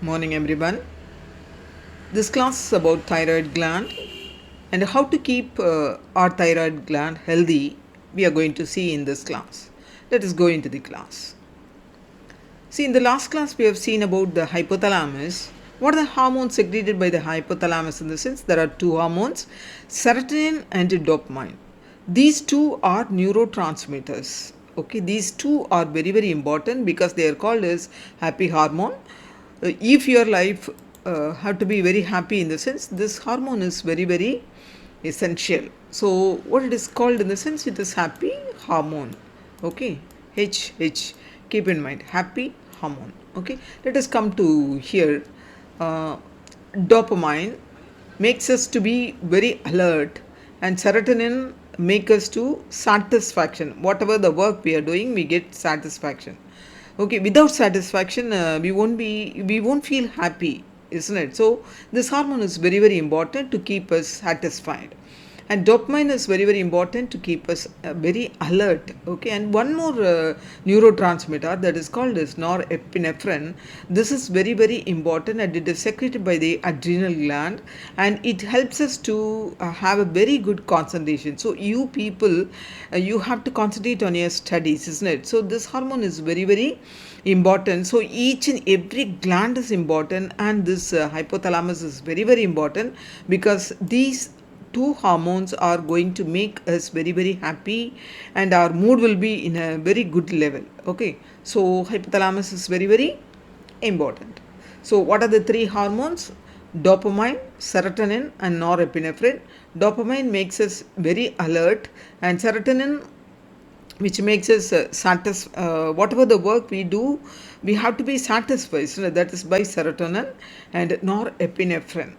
Morning everyone. This class is about thyroid gland and how to keep our thyroid gland healthy. We are going to see in this class. Let us go into the class. See, in the last class we have seen about the hypothalamus. What are the hormones secreted by the hypothalamus? In the sense, there are two hormones, serotonin and dopamine. These two are neurotransmitters. Okay, these two are very important because they are called as happy hormone. If your life have to be very happy, in the sense, this hormone is very essential. So what it is called, in the sense, it is happy hormone. Okay, HH, keep in mind, happy hormone. Okay, let us come to here. Dopamine makes us to be very alert, and serotonin make us to satisfaction. Whatever the work we are doing, we get satisfaction. Okay, without satisfaction, we won't feel happy, isn't it? So this hormone is very important to keep us satisfied, and dopamine is very important to keep us very alert. Okay, and one more neurotransmitter, that is called as norepinephrine. This is very important, and it is secreted by the adrenal gland, and it helps us to have a very good concentration. So you people, you have to concentrate on your studies, isn't it? So this hormone is very important. So each and every gland is important, and this hypothalamus is very important, because these two hormones are going to make us very happy, and our mood will be in a very good level. Okay, so hypothalamus is very important. So what are the three hormones? Dopamine, serotonin and norepinephrine. Dopamine makes us very alert, and serotonin, which makes us whatever the work we do, we have to be satisfied. So that is by serotonin, and norepinephrine,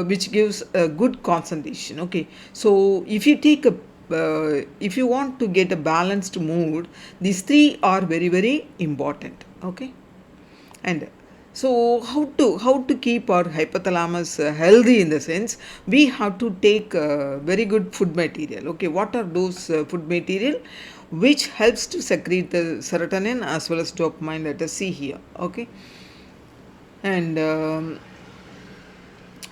which gives a good concentration. Okay, so if you take a if you want to get a balanced mood, these three are very important. Okay, and so how to keep our hypothalamus healthy, in the sense, we have to take very good food material. Okay, what are those food material which helps to secrete the serotonin as well as dopamine? Let us see here. Okay, and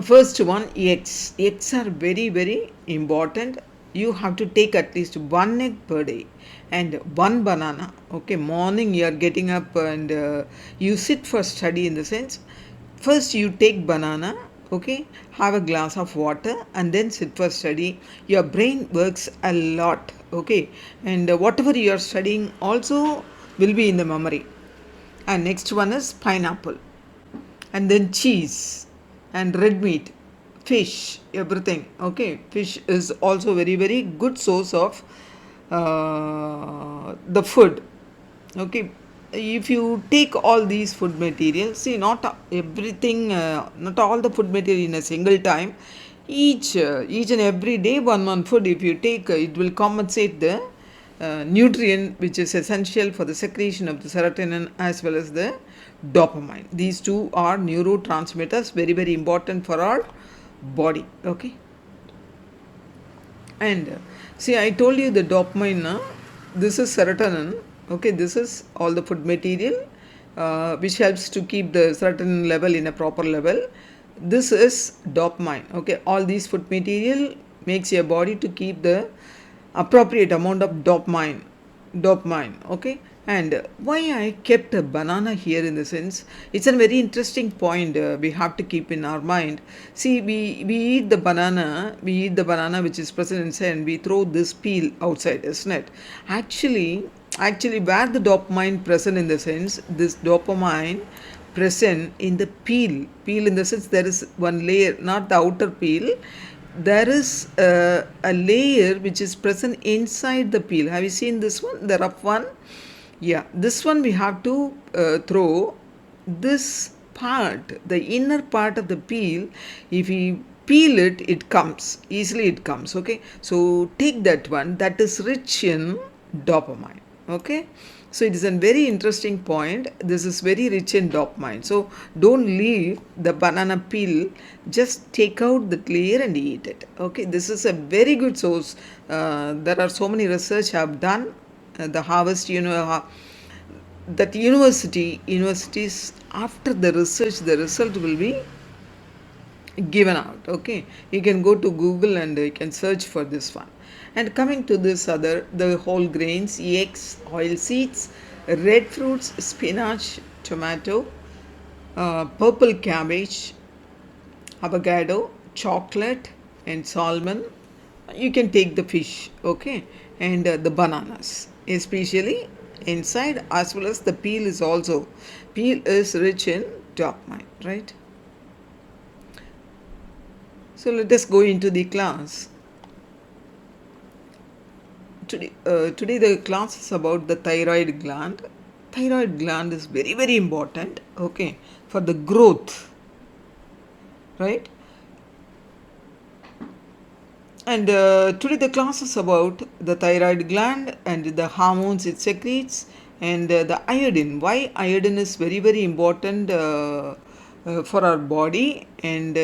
first one, eggs. Eggs are very important. You have to take at least one egg per day and one banana. Okay, morning you are getting up and you sit for study, in the sense, first you take banana. Okay, have a glass of water and then sit for study. Your brain works a lot. Okay, and whatever you are studying also will be in the memory. And next one is pineapple, and then cheese and red meat, fish, everything. Okay, fish is also very good source of the food. Okay, if you take all these food materials, see, not everything, not all the food material in a single time. Each and every day, one food, if you take, it will compensate the nutrient which is essential for the secretion of the serotonin as well as the dopamine. These two are neurotransmitters, very important for our body. Okay, and see, I told you the dopamine, this is serotonin. Okay, this is all the food material which helps to keep the serotonin level in a proper level. This is dopamine. Okay, all these food material makes your body to keep the appropriate amount of dopamine. Okay, and why I kept a banana here, in the sense, it's a very interesting point we have to keep in our mind. See, we eat the banana which is present inside, and we throw this peel outside, isn't it? Actually where the dopamine present, in the sense, this dopamine present in the peel, in the sense, there is one layer, not the outer peel. There is a layer which is present inside the peel. Have you seen this one, the rough one? Yeah, this one we have to throw this part, the inner part of the peel. If we peel it, it comes easily, it comes. Okay, so take that one, that is rich in dopamine. Okay, so it is a very interesting point. This is very rich in dopamine. So don't leave the banana peel, just take out the layer and eat it. Okay, this is a very good source. There are so many research have done. The harvest, that universities, after the research, the result will be given out. Okay, you can go to Google and you can search for this one. And coming to this other, the whole grains, eggs, oil seeds, red fruits, spinach, tomato, purple cabbage, avocado, chocolate, and salmon. You can take the fish, okay, and the bananas, especially inside, as well as the peel is also. Peel is rich in dopamine, right? So let us go into the class. Today the class is about the thyroid gland. Thyroid gland is very, very important, okay, for the growth, right? And today the class is about the thyroid gland and the hormones it secretes, and the iodine. Why iodine is very, very important for our body, and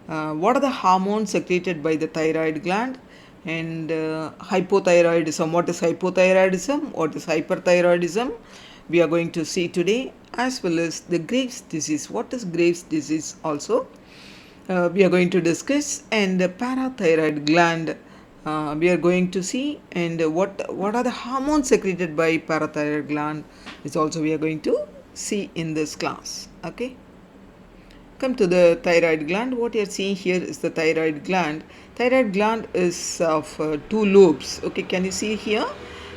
what are the hormones secreted by the thyroid gland, and hypothyroidism. What is hypothyroidism? What is hyperthyroidism? We are going to see today, as well as the Graves' disease. What is Graves' disease also? We are going to discuss, and the parathyroid gland we are going to see, and what are the hormones secreted by parathyroid gland is also we are going to see in this class. Okay, come to the thyroid gland. What you are seeing here is the thyroid gland. Thyroid gland is of two lobes. Okay, can you see here?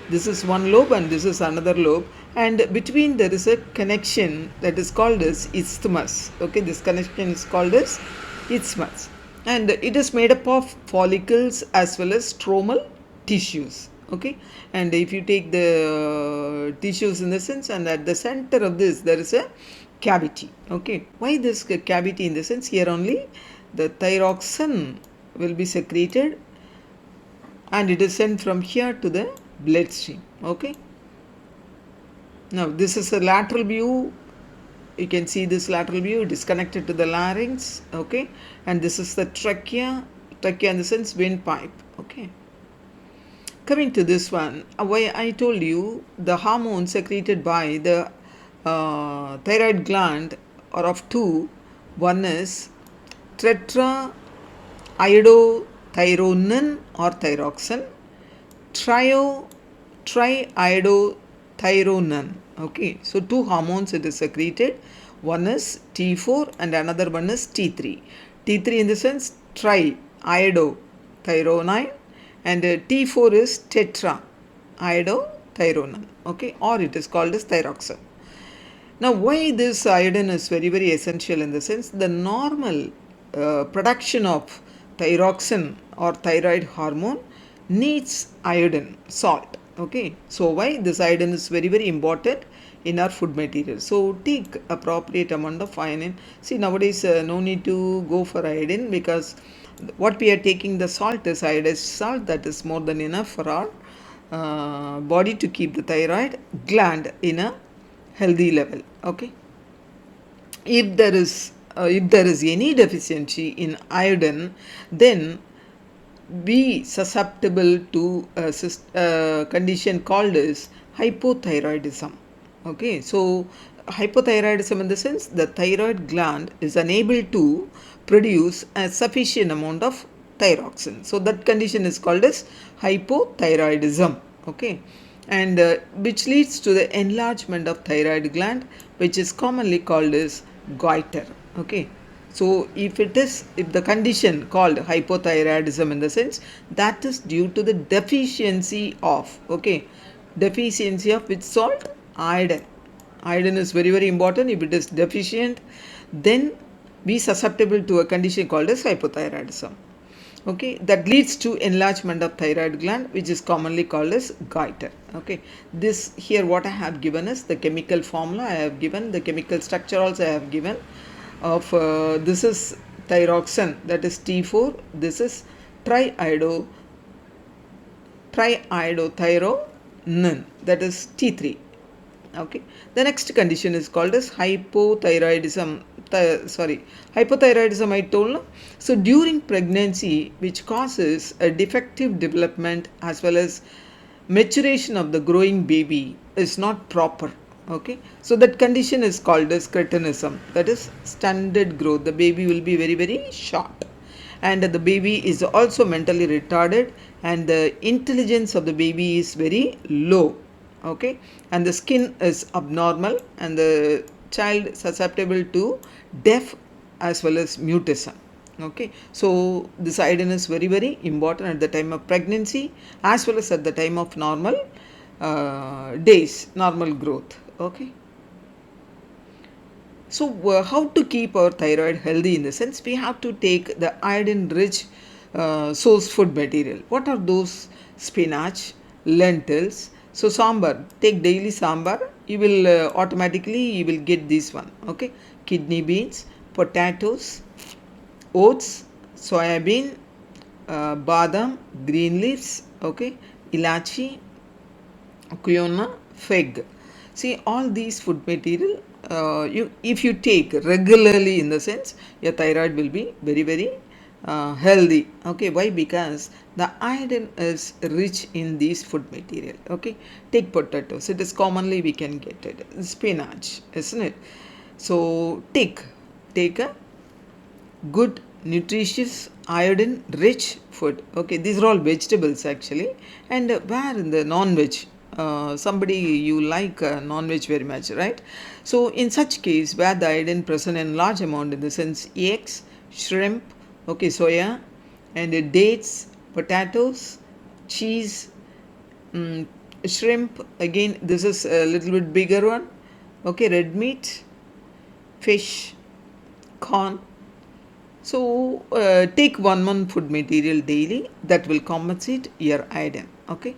This is one lobe and this is another lobe, and between there is a connection that is called as isthmus. Okay, this connection is called as isthmus, and it is made up of follicles as well as stromal tissues. Okay, and if you take the tissues in the sense, and at the center of this there is a cavity. Okay, why this cavity? In the sense, here only the thyroxine will be secreted, and it is sent from here to the bloodstream. Okay, now this is a lateral view. You can see this lateral view, it is connected to the larynx. Okay, and this is the trachea in the sense windpipe. Okay, coming to this one, why I told you the hormone secreted by the thyroid gland are of two. One is tetraiodothyronine or thyroxine, triiodothyronine. Okay, so two hormones it is secreted. One is T4 and another one is T3. T3 in the sense triiodothyronine, and T4 is tetraiodothyronine. Okay, or it is called as thyroxine. Now, why this iodine is very, very essential? In the sense, the normal production of thyroxine or thyroid hormone needs iodine, salt. Okay, so why this iodine is very, very important in our food material. So take appropriate amount of iodine. See, nowadays no need to go for iodine, because what we are taking, the salt is iodized salt, that is more than enough for our body to keep the thyroid gland in a healthy level. Okay, if there is any deficiency in iodine, then be susceptible to a condition called as hypothyroidism. Okay, so hypothyroidism in the sense the thyroid gland is unable to produce a sufficient amount of thyroxine. So that condition is called as hypothyroidism. Okay, and which leads to the enlargement of thyroid gland, which is commonly called as goiter. Okay, so if the condition called hypothyroidism in the sense, that is due to the deficiency of, okay, deficiency of which salt? Iodine. Iodine is very, very important. If it is deficient, then be susceptible to a condition called as hypothyroidism. Okay, that leads to enlargement of thyroid gland, which is commonly called as goiter. Okay, this here what I have given is the chemical formula. I have given the chemical structure also. I have given of this is thyroxine, that is T4. This is triiodothyronine, that is T3. Okay, the next condition is called as hypothyroidism. Hypothyroidism I told. So during pregnancy, which causes a defective development as well as maturation of the growing baby, is not proper. Okay, so that condition is called as cretinism, that is stunted growth. The baby will be very very short, and the baby is also mentally retarded, and the intelligence of the baby is very low. Okay, and the skin is abnormal, and the child susceptible to deaf as well as mutism. Okay, so this iodine is very very important at the time of pregnancy as well as at the time of normal days, normal growth. Okay, so how to keep our thyroid healthy? In the sense, we have to take the iodine rich source food material. What are those? Spinach, lentils. So sambar, take daily sambar, you will automatically you will get this one. Okay, kidney beans, potatoes, oats, soybean, badam, green leaves, okay, ilachi, quinoa, fig. See, all these food material, you if you take regularly, in the sense, your thyroid will be very very healthy. Okay, why? Because the iodine is rich in these food material. Okay, take potatoes. It is commonly we can get it. Spinach, isn't it? So take a good nutritious iodine rich food. Okay, these are all vegetables actually. And where in the non-veg, somebody you like non-veg very much, right? So in such case, where the iodine present in large amount, in the sense eggs, shrimp, okay, soya, and dates, potatoes, cheese, mm, shrimp, again this is a little bit bigger one, okay, red meat, fish, corn. So take one food material daily, that will compensate your iodine. Okay,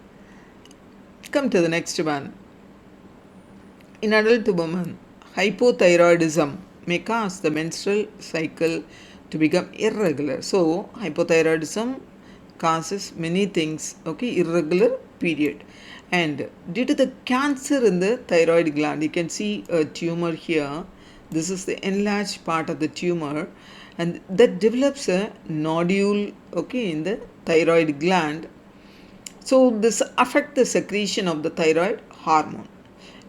come to the next one. In adult women, hypothyroidism may cause the menstrual cycle to become irregular. So hypothyroidism causes many things. Okay, irregular period, and due to the cancer in the thyroid gland, you can see a tumor here. This is the enlarged part of the tumor, and that develops a nodule, okay, in the thyroid gland. So this affects the secretion of the thyroid hormone,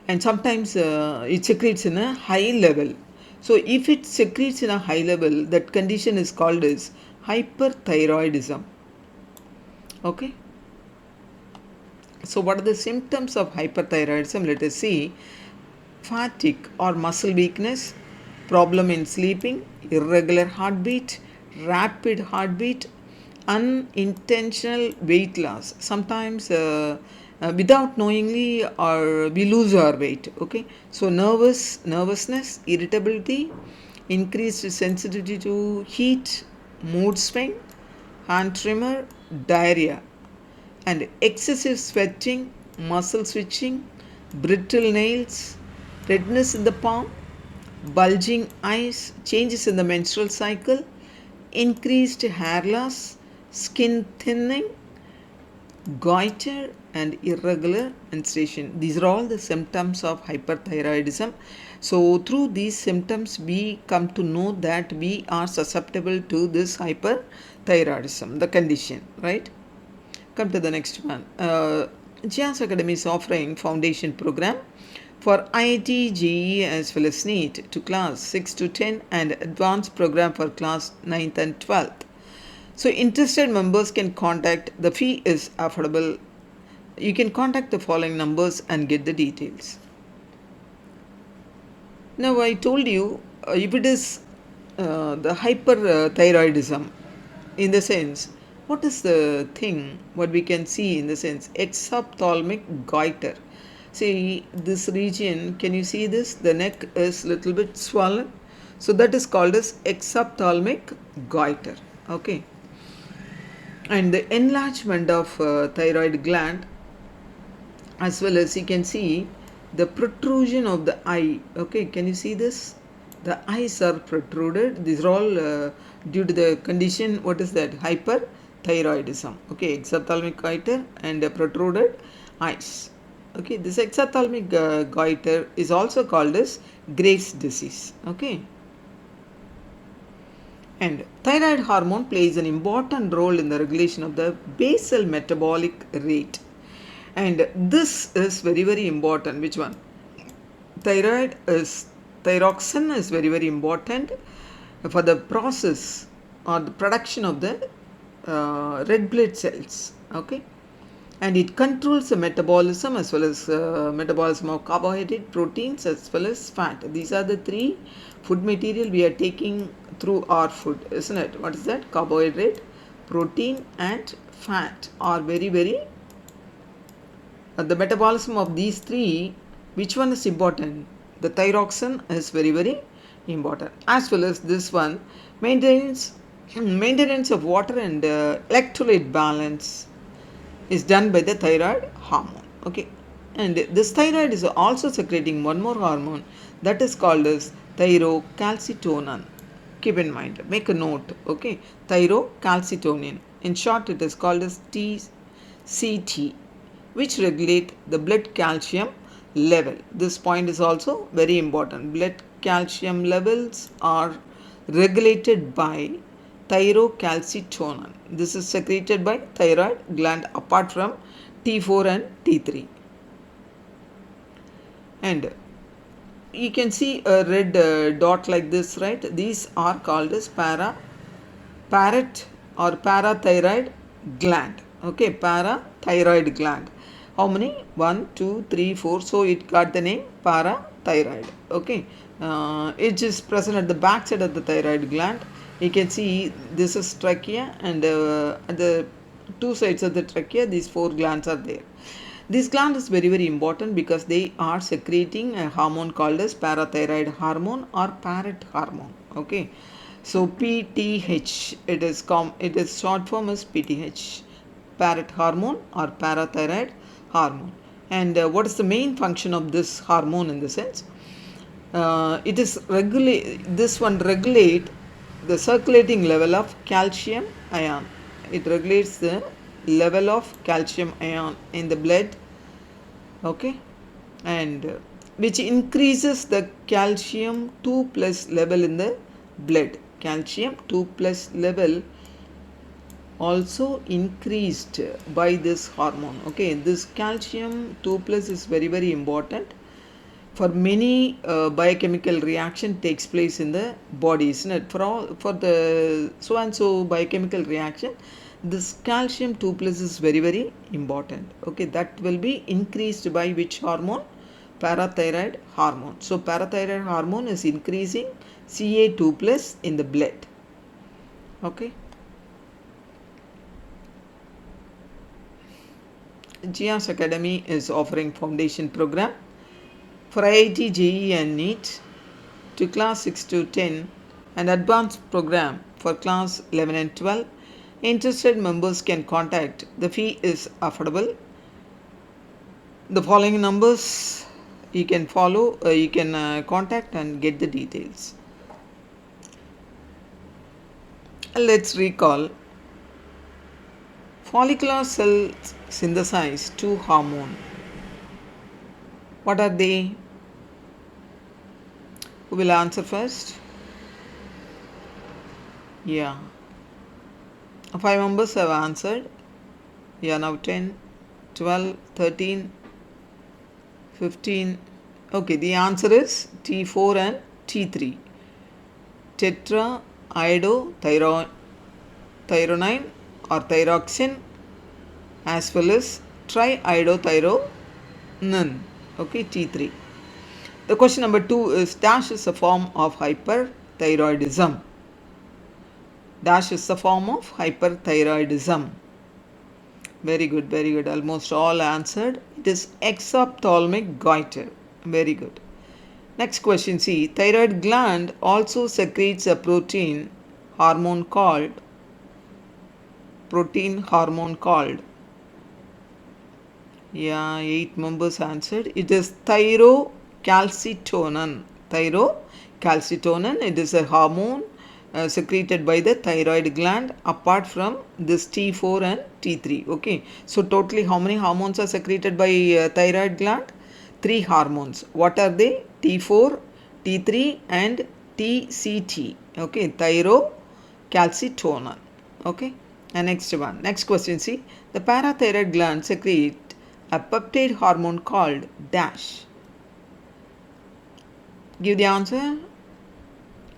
and sometimes it secretes in a high level. So if it secretes in a high level, that condition is called as hyperthyroidism. Okay, so what are the symptoms of hyperthyroidism? Let us see. Fatigue or muscle weakness, problem in sleeping, irregular heartbeat, rapid heartbeat, unintentional weight loss. Sometimes without knowingly, or we lose our weight. Okay, so nervousness, irritability, increased sensitivity to heat, mood swing, hand tremor, diarrhea, and excessive sweating, muscle switching, brittle nails, redness in the palm, bulging eyes, changes in the menstrual cycle, increased hair loss, skin thinning, goiter, and irregular menstruation. These are all the symptoms of hyperthyroidism. So through these symptoms, we come to know that we are susceptible to this hyperthyroidism, the condition, right? Come to the next one. GIAS Academy is offering foundation program for IIT, JEE as well as Neet to class 6 to 10, and advanced program for class 9th and 12th. So interested members can contact. The fee is affordable. You can contact the following numbers and get the details. Now I told you, if it is the hyperthyroidism, in the sense, what is the thing what we can see in the sense exophthalmic goiter. See this region, can you see this? The neck is little bit swollen, so that is called as exophthalmic goiter. Okay, and the enlargement of thyroid gland, as well as you can see the protrusion of the eye. Okay, can you see this? The eyes are protruded. These are all due to the condition, what is that? Hyperthyroidism. Okay, exophthalmic goiter and protruded eyes. Okay, this exophthalmic goiter is also called as Graves' disease. Okay, and thyroid hormone plays an important role in the regulation of the basal metabolic rate, and this is very very important. Which one? thyroxine is very very important for the process or the production of the red blood cells. Okay, and it controls the metabolism as well as metabolism of carbohydrate, proteins as well as fat. These are the three food material we are taking through our food, isn't it? What is that? Carbohydrate, protein and fat are very very the metabolism of these three. Which one is important? The thyroxine is very very important, as well as this one, maintenance of water and electrolyte balance is done by the thyroid hormone. Okay, and this thyroid is also secreting one more hormone that is called as thyrocalcitonin. Keep in mind, make a note. Okay, thyrocalcitonin, in short it is called as TCT, which regulate the blood calcium level. This point is also very important. Blood calcium levels are regulated by thyrocalcitonin. This is secreted by thyroid gland apart from T4 and T3. And you can see a red dot like this, right? These are called as parathyroid gland. Okay, parathyroid gland. How many? 1, 2, 3, 4. So it got the name parathyroid. Okay, it is present at the back side of the thyroid gland. You can see this is trachea, and at the two sides of the trachea these 4 glands are there. This gland is very very important because they are secreting a hormone called as parathyroid hormone or parrot hormone. Okay, so PTH, it is short form is PTH, parrot hormone or parathyroid hormone. And what is the main function of this hormone in the sense? It is regulate the circulating level of calcium ion. It regulates the level of calcium ion in the blood. Okay, and which increases the calcium 2 plus level in the blood. Calcium 2 plus level also increased by this hormone. Okay, this calcium 2 plus is very very important for many biochemical reaction takes place in the body, isn't it? For the so and so biochemical reaction, this calcium 2 plus is very very important. Okay, that will be increased by which hormone? Parathyroid hormone. So parathyroid hormone is increasing Ca2 plus in the blood. Okay, GIAS Academy is offering foundation program for IIT, JEE and Neet to class 6 to 10 and advanced program for class 11 and 12. Interested members can contact. The fee is affordable. The following numbers you can follow, you can contact and get the details. Let's recall. Follicular cells synthesize 2 hormones. What are they? Who will answer first? Yeah, 5 members have answered. Yeah, now 10, 12, 13, 15. Okay, the answer is T4 and T3. Tetraiodothyronine or thyroxine as well as triiodothyronine. Okay, T3. The question number 2 is dash is a form of hyperthyroidism. Dash is a form of hyperthyroidism. Very good, very good. Almost all answered. It is exophthalmic goiter. Very good. Next question, see. Thyroid gland also secretes a protein hormone called yeah, 8 members answered. It is thyrocalcitonin. Thyrocalcitonin, it is a hormone secreted by the thyroid gland apart from this T4 and T3. Okay, so totally how many hormones are secreted by thyroid gland? 3 hormones. What are they? T4, T3 and TCT. Okay, thyrocalcitonin. Okay, and next one. Next question, see. The parathyroid gland secrete a peptide hormone called dash. Give the answer.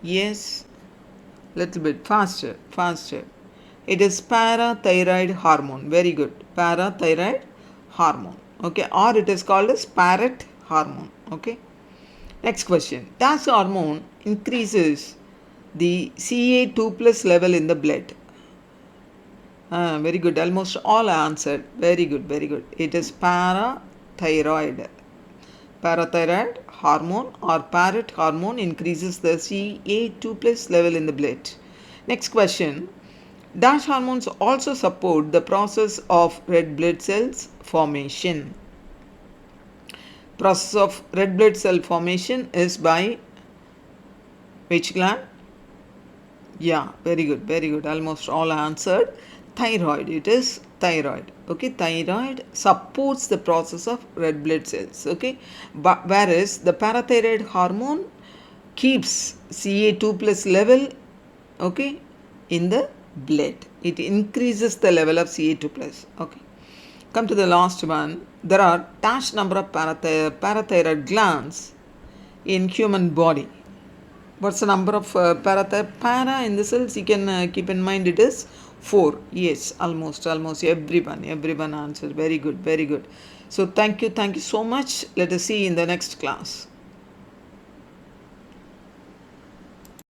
Yes. Little bit faster, faster. It is parathyroid hormone. Very good. Parathyroid hormone. Okay. Or it is called as parrot hormone. Okay. Next question. Dash hormone increases the Ca2 plus level in the blood. Very good. Almost all answered. Very good. Very good. It is parathyroid. Parathyroid hormone or parrot hormone increases the Ca2 plus level in the blood. Next question. Dash hormones also support the process of red blood cells formation. Process of red blood cell formation is by which gland? Yeah, very good, very good. Almost all answered. Thyroid. It is thyroid. Okay, thyroid supports the process of red blood cells. Okay, but whereas the parathyroid hormone keeps Ca2 plus level, okay, in the blood. It increases the level of Ca2 plus. Okay. Come to the last one. There are dash number of parathyroid glands in human body. What's the number of para in the cells? You can keep in mind it is 4. Yes, almost everyone answered. Very good, very good. So thank you so much. Let us see in the next class.